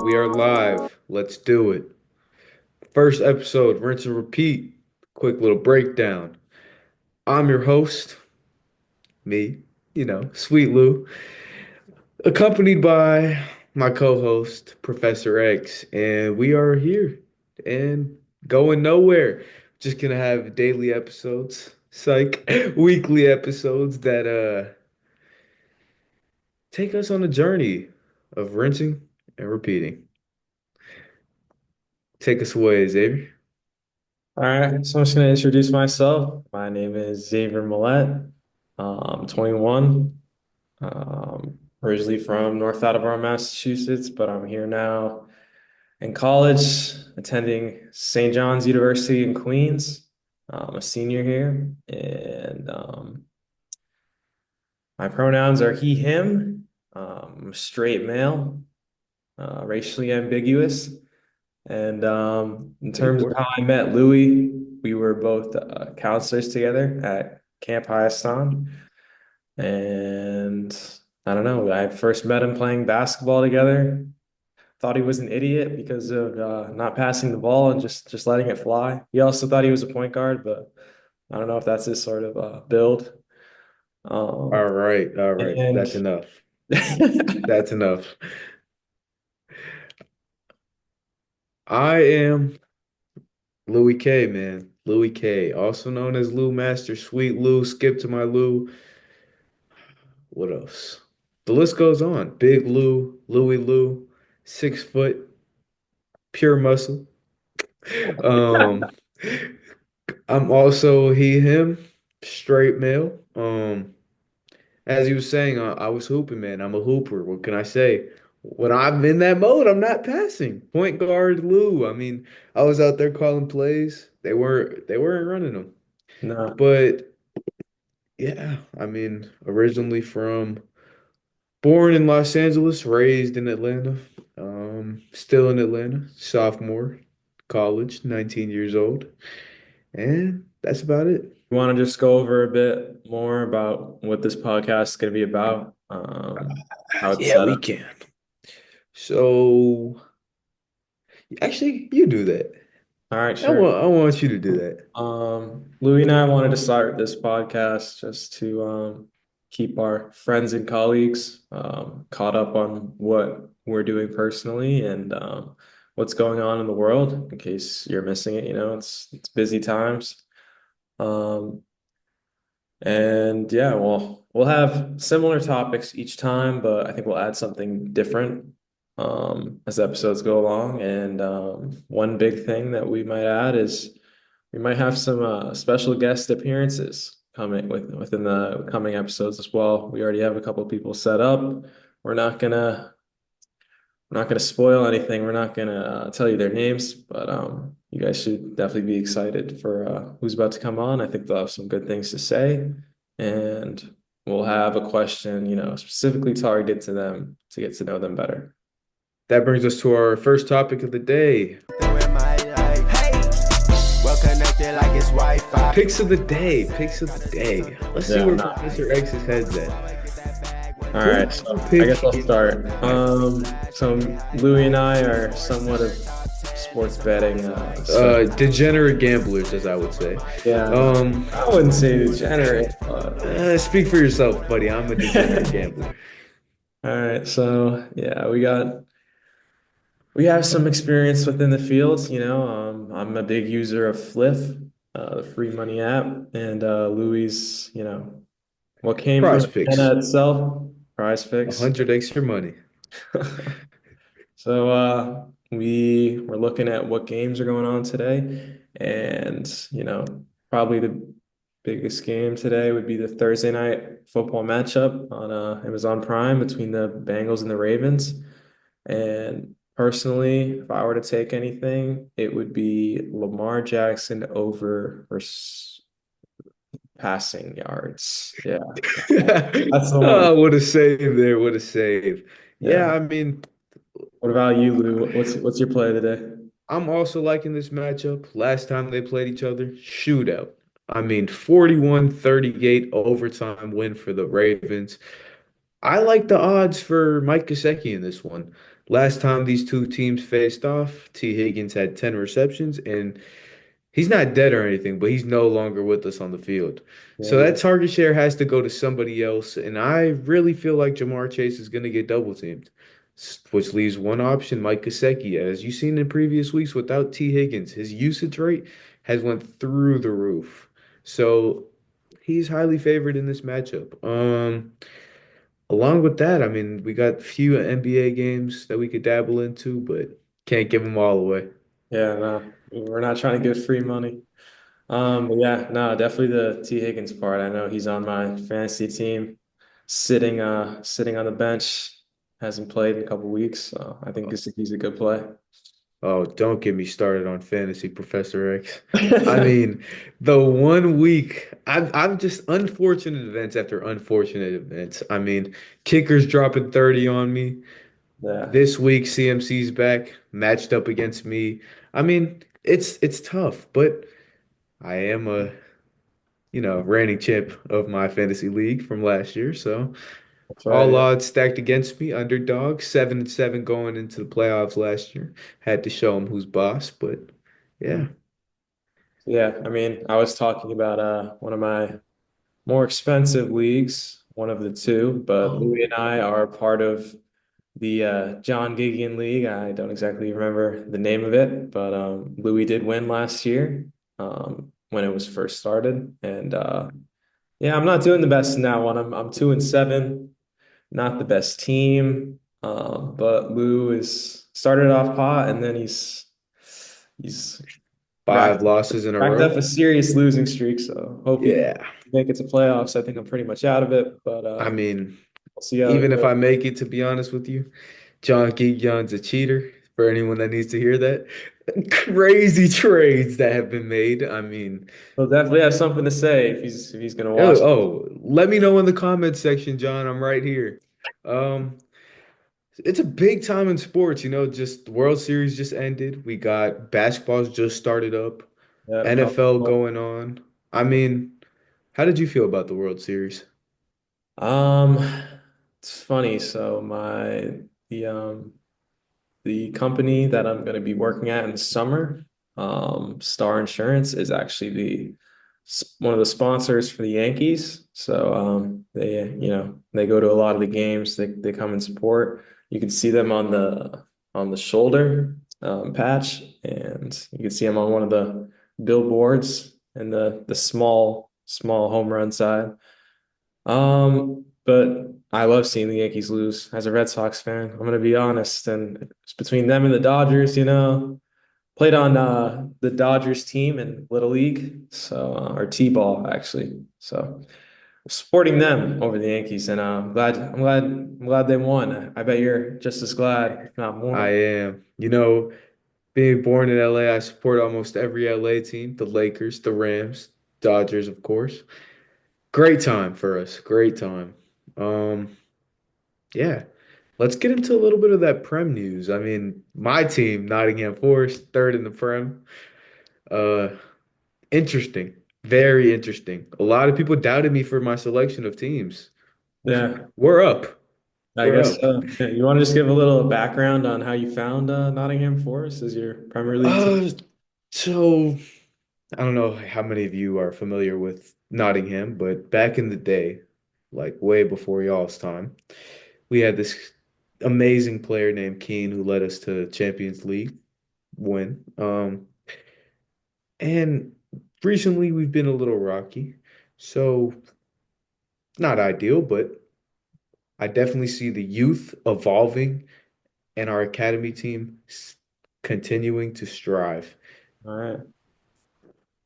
We are live. Let's do it. First episode, rinse and repeat. Quick little breakdown. I'm your host, me, Sweet Lou, accompanied by my co-host, Professor X, and we are here and going nowhere. Just gonna have daily episodes, psych, weekly episodes that take us on a journey of rinsing and repeating. Take us away, Xavier. All right, so I'm just going to introduce myself. My name is Xavier Millette. I'm 21, originally from North Attleboro, Massachusetts, but I'm here now in college, attending St. John's University in Queens. I'm a senior here, and my pronouns are he, him. I'm a straight male, racially ambiguous. And in Big terms of how word. I met Louis, we were both counselors together at Camp Hyaston. And I don't know, I first met him playing basketball together. Thought he was an idiot because of not passing the ball and just letting it fly. He also thought he was a point guard, but I don't know if that's his sort of build. Um, All right. and That's enough. That's enough. I am Louis K, man. Louis K, also known as Lou Master, Sweet Lou, Skip to my Lou. What else? The list goes on. Big Lou, Louis Lou, 6 foot, pure muscle. Um, I'm also he, him, straight male. As he was saying, I was hooping, man. I'm a hooper. What can I say? When I'm in that mode, I'm not passing. Point guard Lou. I mean, I was out there calling plays. They weren't running them. no, But yeah, I mean, originally from born in Los Angeles, raised in Atlanta. Still in Atlanta, sophomore, college, 19 years old. And that's about it. you want to just go over a bit more about what this podcast is going to be about, how it's Yeah, set we up. can. So, actually, you do that. All right, I sure. want I want you to do that. Louis and I wanted to start this podcast just to keep our friends and colleagues caught up on what we're doing personally and what's going on in the world in case you're missing it. It's busy times. Um, and yeah, well, we'll have similar topics each time, but I think we'll add something different as episodes go along. And one big thing that we might add is we might have some special guest appearances coming within the coming episodes as well. We already have a couple people set up. We're not gonna we're not gonna spoil anything. We're not gonna tell you their names, but you guys should definitely be excited for who's about to come on. I think they'll have some good things to say, and we'll have a question, specifically targeted to them to get to know them better. That brings us to our first topic of the day. Picks of the day. Picks of the day. Let's see Yeah, where not. Professor X's head's at. All Who right, so I guess I'll picked? start. So Louis and I are somewhat of sports betting. Degenerate gamblers, as I would say. Yeah, Um, I wouldn't say degenerate, but Speak for yourself, buddy. I'm a degenerate gambler. all right. So yeah, we have some experience within the field. I'm a big user of Fliff, the free money app, and Louis, what came from Prize Picks. Anna itself, Prize A Picks. hundred extra money. So we were looking at what games are going on today, and probably the biggest game today would be the Thursday night football matchup on Amazon Prime between the Bengals and the Ravens. And personally, if I were to take anything, it would be Lamar Jackson over versus passing yards. Yeah, that's the one. Oh, what a save there. What a save. Yeah, Yeah. I mean, What about you, Lou? What's your play today? I'm also liking this matchup. Last time they played each other, shootout. I mean, 41-38 overtime win for the Ravens. I like the odds for Mike Gesicki in this one. Last time these two teams faced off, T. Higgins had 10 receptions, and he's not dead or anything, but he's no longer with us on the field. Yeah, So that target share has to go to somebody else, and I really feel like Jamar Chase is going to get double teamed, which leaves one option, Mike Gesicki. As you've seen in previous weeks, without T. Higgins, his usage rate has went through the roof. So he's highly favored in this matchup. Along with that, I mean, we got a few NBA games that we could dabble into, but can't give them all away. yeah, no, we're not trying to give free money. But yeah, no, definitely the T. Higgins part. I know he's on my fantasy team, sitting on the bench, hasn't played in a couple weeks, so I think he's a good play. Oh, don't get me started on fantasy, Professor X. I mean, the one week I've just unfortunate events after unfortunate events. I mean, kickers dropping 30 on me. Yeah, This week CMC's back, matched up against me. I mean, it's tough, but I am a, reigning champ of my fantasy league from last year, so that's right. all Yeah. odds stacked against me, underdog, 7-7 going into the playoffs last year. Had to show him who's boss, but yeah. Yeah, I mean, I was talking about one of my more expensive leagues, one of the two, but Louis Oh, and I are part of the John Gideon League. I don't exactly remember the name of it, but Louis did win last year when it was first started. And yeah, I'm not doing the best in that one. I'm 2-7, not the best team. But Lou is started off hot and then he's racked, 5 losses in a racked up row. a serious losing streak. So hope he can Yeah. make it to playoffs. I think I'm pretty much out of it, but I mean, we'll see how it even if goes. I make it, to be honest with you, John Geekyoun's a cheater for anyone that needs to hear that. Crazy trades that have been made. I mean, He'll definitely have something to say if he's gonna oh, watch. let me know in the comments section, John. I'm right here. Um, it's a big time in sports, just the World Series just ended. We got basketball's just started up, Yeah, NFL going on. I mean, how did you feel about the World Series? um, it's funny. So the company that I'm going to be working at in the summer, Star Insurance, is actually the one of the sponsors for the Yankees. So they go to a lot of the games. They come and support. You can see them on the shoulder patch, and you can see them on one of the billboards in the small home run side. But I love seeing the Yankees lose as a Red Sox fan. I'm gonna be honest, and it's between them and the Dodgers, played on the Dodgers team in Little League, so or T-ball actually. So supporting them over the Yankees, and I'm glad they won. I bet you're just as glad, if not I more. am. Being born in LA, I support almost every LA team, the Lakers, the Rams, Dodgers, of course. Great time for us. Great time. Um, yeah. Let's get into a little bit of that Prem news. I mean, my team, Nottingham Forest, third in the Prem. Uh, Interesting. Very interesting. A lot of people doubted me for my selection of teams. Yeah, We're up. I We're guess up. so. Yeah, you want to just give a little background on how you found Nottingham Forest as your Premier League team? Uh, so I don't know how many of you are familiar with Nottingham, but back in the day, like way before y'all's time, we had this amazing player named Keane who led us to Champions League win. And recently we've been a little rocky, so not ideal, but I definitely see the youth evolving and our academy team continuing to strive. All right.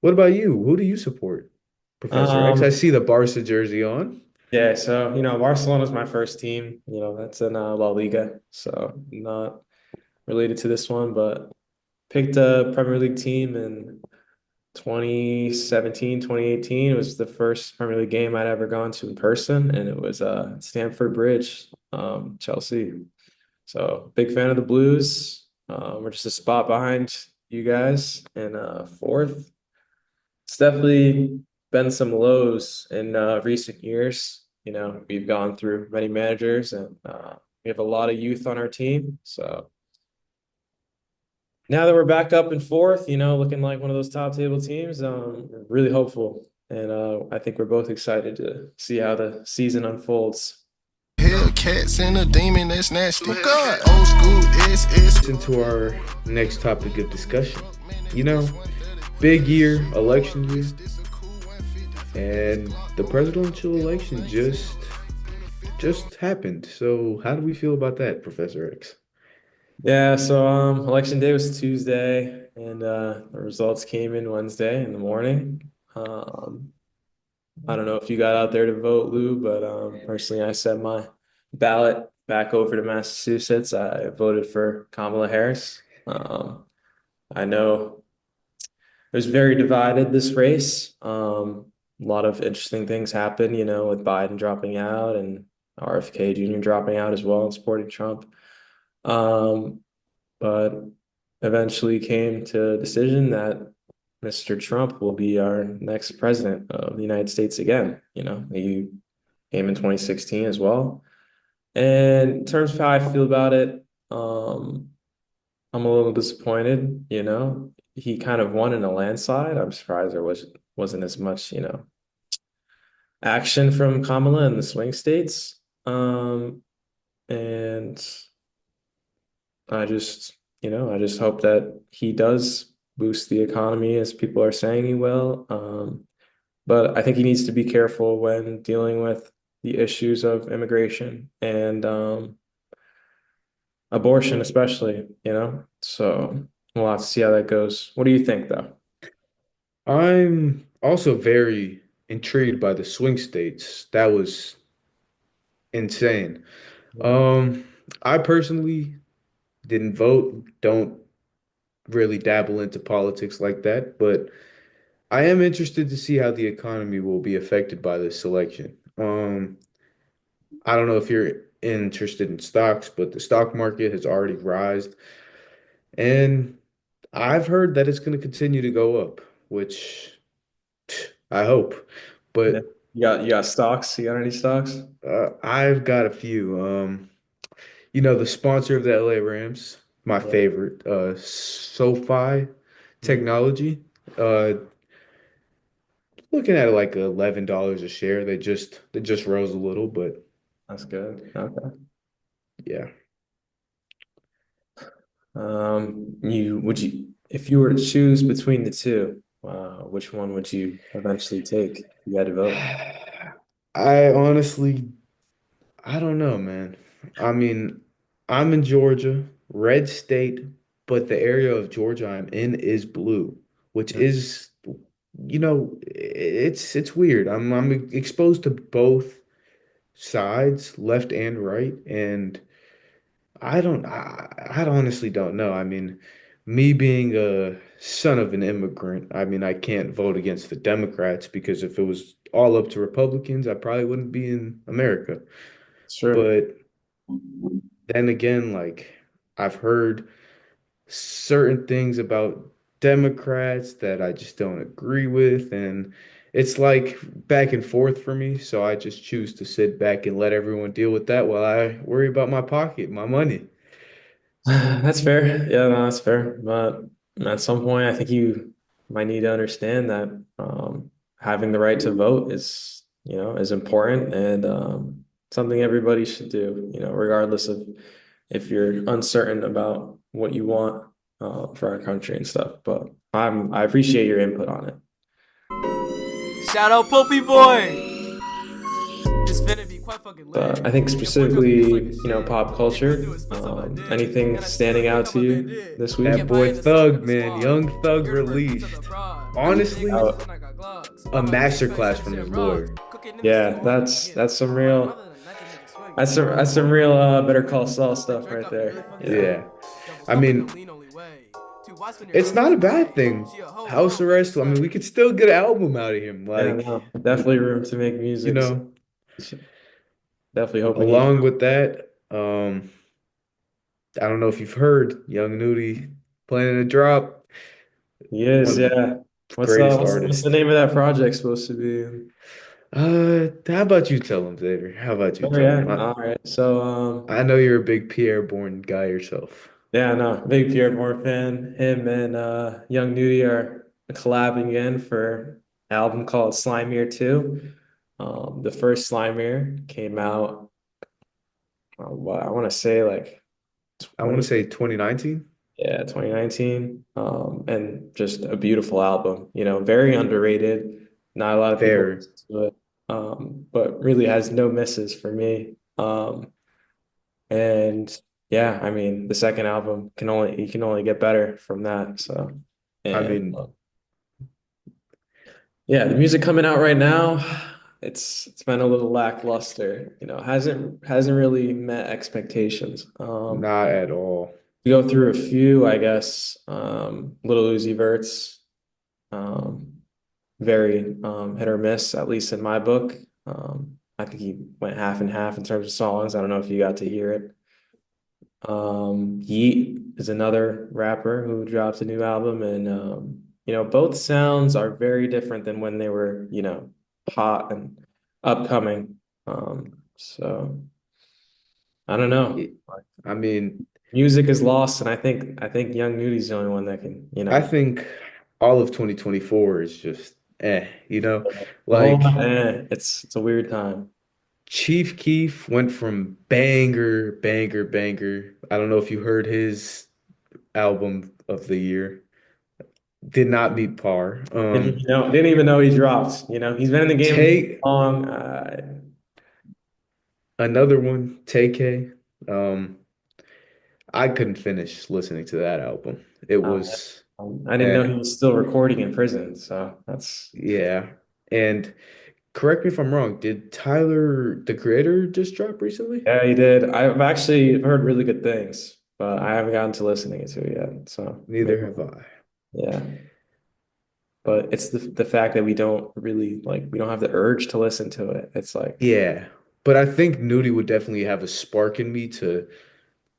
What about you? Who do you support? Professor X. I Um, see the Barca jersey on. yeah, so Barcelona's my first team. That's in La Liga, so not related to this one, but picked a Premier League team in 2017, 2018. It was the first Premier League game I'd ever gone to in person, and it was Stamford Bridge, Chelsea. So big fan of the Blues. We're just a spot behind you guys in fourth. It's definitely been some lows in recent years. we've gone through many managers, and we have a lot of youth on our team. So now that we're back up in fourth, looking like one of those top table teams, we're really hopeful. And I think we're both excited to see how the season unfolds. Hellcats and a demon that's nasty. Oh God, old school SS. Into our next topic of discussion. You know, big year, election year, and the presidential election just happened. So how do we feel about that, Professor X? Yeah, so election day was Tuesday, and the results came in Wednesday in the morning. I don't know if you got out there to vote, Lou, but personally, I sent my ballot back over to Massachusetts. I voted for Kamala Harris. I know it was very divided this race. A lot of interesting things happened, with Biden dropping out and RFK Jr. dropping out as well and supporting Trump. Um, but eventually came to a decision that Mr. Trump will be our next president of the United States again. He came in 2016 as well. And in terms of how I feel about it, I'm a little disappointed. He kind of won in a landslide. I'm surprised there wasn't as much, action from Kamala in the swing states. And I just hope that he does boost the economy as people are saying he will. But I think he needs to be careful when dealing with the issues of immigration and abortion, especially. So we'll have to see how that goes. What do you think, though? I'm also very intrigued by the swing states. That was insane. Yeah. Um, I personally didn't vote, don't really dabble into politics like that, but I am interested to see how the economy will be affected by this election. I don't know if you're interested in stocks, but the stock market has already rised, and I've heard that it's going to continue to go up, which I hope. Yeah. But You got stocks? You got any stocks? I've got a few. The sponsor of the LA Rams, my Yeah. favorite, SoFi Mhm. Technology. Uh, Looking at like $11 a share. They just rose a little, but That's good. Okay. yeah. If you were to choose between the two, which one would you eventually take if you had to vote? I honestly, I don't know, man. I mean, I'm in Georgia, red state, but the area of Georgia I'm in is blue, which is, it's weird. I'm exposed to both sides, left and right, and I honestly don't know. I mean, me being a son of an immigrant, I mean, I can't vote against the Democrats because if it was all up to Republicans, I probably wouldn't be in America. Sure. But then again, like I've heard certain things about Democrats that I just don't agree with, and it's like back and forth for me. So I just choose to sit back and let everyone deal with that while I worry about my pocket, my money. That's fair. Yeah, no, that's fair. But at some point, I think you might need to understand that having the right to vote is important and something everybody should do, regardless of if you're uncertain about what you want for our country and stuff. But I appreciate your input on it. Shout out Popey Boy! This finna be quite fucking lit. But I think Your boy Joker be specifically, fucking shit. pop If you do culture, it, spit some I did. anything Gotta show standing me out how to much they you did. this That week? Get by boy in the song of Thug, the man, squad. Young Thug Get river to the released. broad. Big Honestly, guns Uh, when I got gloves. a I'ma make you pay masterclass some from shit his raw. lawyer. Cooking in the yeah, stew, I'm finna that's get it. that's some Hard real mother than nothing nigga swing it. that's some real Better Call Saul Fill that stuff drink right up, you really there. fucking Yeah. Yeah. say. Double I cup with no mean, lean only way. Two watch when your it's girl not gets a bad away. thing. She a hoe, House hoe, make it arrest. I mean, we swing. could still get an album out of him. Yeah, Like, no, definitely room to make you music. So know, definitely hoping he. along with that, I don't know if you've heard Young Nudie planning a drop. He One is, of the yeah. What's greatest what's the artists. name of that project supposed to be? How about you tell him, Xavier? How about you Oh tell yeah, him? all right. So I know you're a big Pierre Bourne guy yourself. yeah, no, big Pierre Bourne fan. Him and Young Nudie are collabing again for an album called Slimier 2. The first Slimier came out, what I want to say like I want to 20, say 2019. yeah, 2019. And just a beautiful album, very underrated. Not a lot of people Fair. listen to it, but really has no misses for me. And yeah, I mean, the second album you can only get better from that. So, I and mean, yeah, the music coming out right now, it's been a little lackluster. Hasn't really met expectations. not at all. To go through a few, I guess. Little Uzi Vert's, um, very hit or miss, at least in my book. I think he went half and half in terms of songs. I don't know if you got to hear it. Yeet is another rapper who dropped a new album, and both sounds are very different than when they were, hot and upcoming. So I don't know. Y- I mean, Music is lost, and I think Young Nudi's the only one that can, I think all of 2024 is just the whole like it's a weird time. Chief Keef went from banger, banger, banger. I don't know if you heard his album of the year. Did not meet par. Didn't even know he dropped. He's been in the game Take long. another one, TK. Um, I couldn't finish listening to that album. It Uh, was I didn't know eh, he was still recording in prison, so that's. yeah. And correct me if I'm wrong, did Tyler, the Creator, just drop recently? Yeah, he did. I've actually heard really good things, but I haven't gotten to listening to it yet. So maybe, Neither have I. yeah. But it's the fact that we don't really we don't have the urge to listen to it. It's like Yeah. But I think Nudie would definitely have a spark in me to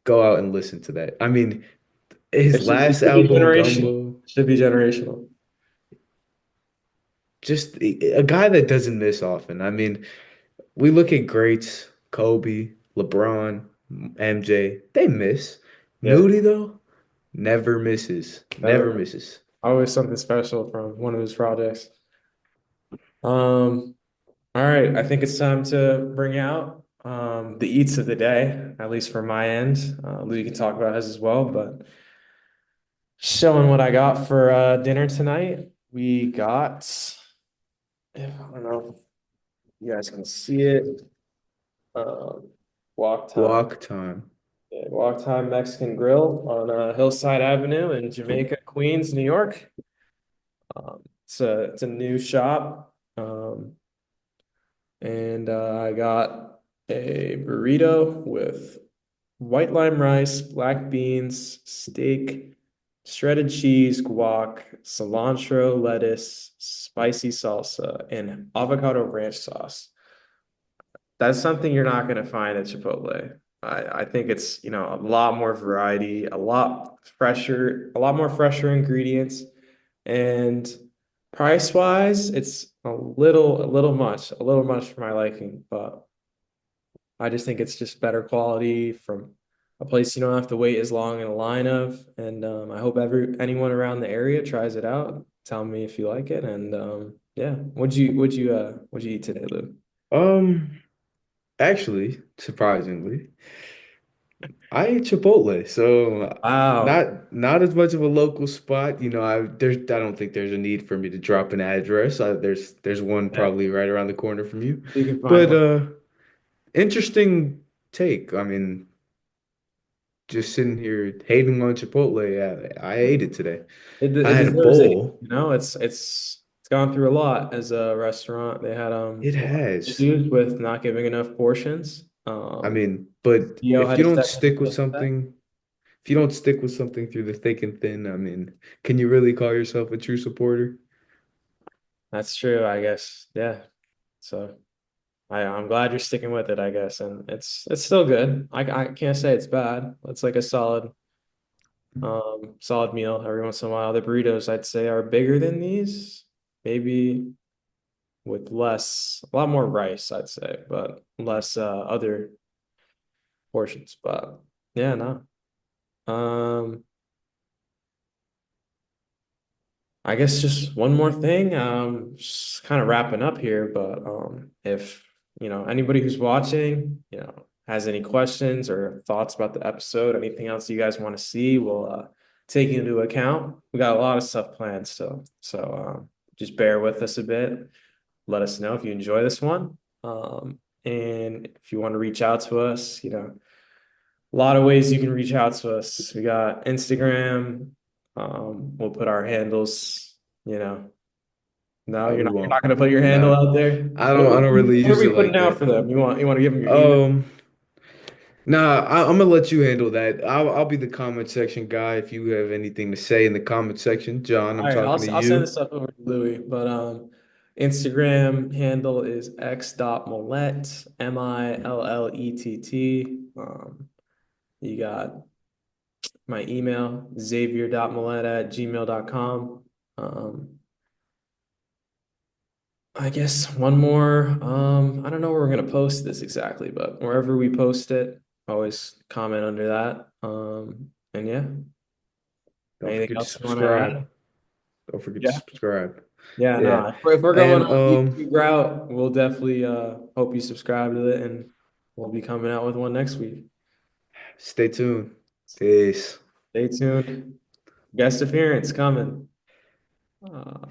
go out and listen to that. I mean, his it last should be album, generational. Gumbo, It should be generational. just a guy that doesn't miss often. I mean, we look at greats, Kobe, LeBron, MJ, they miss. Yeah. Nudie, though, never misses. Never Never misses. always something special from one of his projects. Um, all right, I think it's time to bring out the eats of the day, at least for my end. Lou can talk about his as well, but showing what I got for dinner tonight. We got, I don't know if you guys can see it. Um, Walk Time. Walk time. Yeah, Walk Time Mexican Grill on Hillside Avenue in Jamaica, Queens, New York. It's a new shop. And I got a burrito with white lime rice, black beans, steak, shredded cheese, guac, cilantro, lettuce, spicy salsa, and avocado ranch sauce. That's something you're not going to find at Chipotle. I think it's, a lot more variety, a lot more fresher ingredients, and price wise, it's a little much for my liking, but I just think it's just better quality from a place you don't have to wait as long in a line of. And I hope anyone around the area tries it out. Tell me if you like it. And yeah, what'd you eat today, Lou? Um, Actually, surprisingly, I ate Chipotle, so Wow. not as much of a local spot. I don't think there's a need for me to drop an address. There's one Yeah, probably right around the corner from you. you can find But one. interesting take. I mean, just sitting here hating on Chipotle. I ate it today. I It had a deserves it. bowl. It's gone through a lot as a restaurant. They had It a lot of has. issues with not giving enough portions. I mean, but CEO if had you to don't step in stick to with fix that. something, if you don't stick with something through the thick and thin, I mean, can you really call yourself a true supporter? That's true, I guess. Yeah. So I'm glad you're sticking with it, I guess. And it's still good. I can't say it's bad. It's like a solid meal every once in a while. The burritos I'd say are bigger than these. Maybe with a lot more rice, I'd say, but less other portions. But yeah, no. Um, I guess just one more thing. Just kind of wrapping up here, but if anybody who's watching, has any questions or thoughts about the episode, anything else you guys want to see, we'll take into account. We got a lot of stuff planned still, so just bear with us a bit. Let us know if you enjoy this one, and if you want to reach out to us, a lot of ways you can reach out to us. We got Instagram. We'll put our handles, you know. No, Oh, we you're won't. not gonna put your handle Nah, out there. I don't really What are use we it putting like out that. for them? You want to give them your email? Nah, I'm gonna let you handle that. I'll be the comment section guy. If you have anything to say in the comment section, John, All I'm right, talking to I'll send this you. stuff over to Louis, but Instagram handle is x.millet, Millett. You got my email, xavier.millet@gmail.com. I guess one more. I don't know where we're gonna post this exactly, but wherever we post it, always comment under that. And yeah, Don't anything forget to else you want to subscribe. add? Don't forget to Yeah. subscribe. Yeah, Yeah. no. If we're going And on YouTube route, we'll definitely hope you subscribe to it, and we'll be coming out with one next week. stay tuned. Peace. Stay tuned. Guest appearance coming. Uh,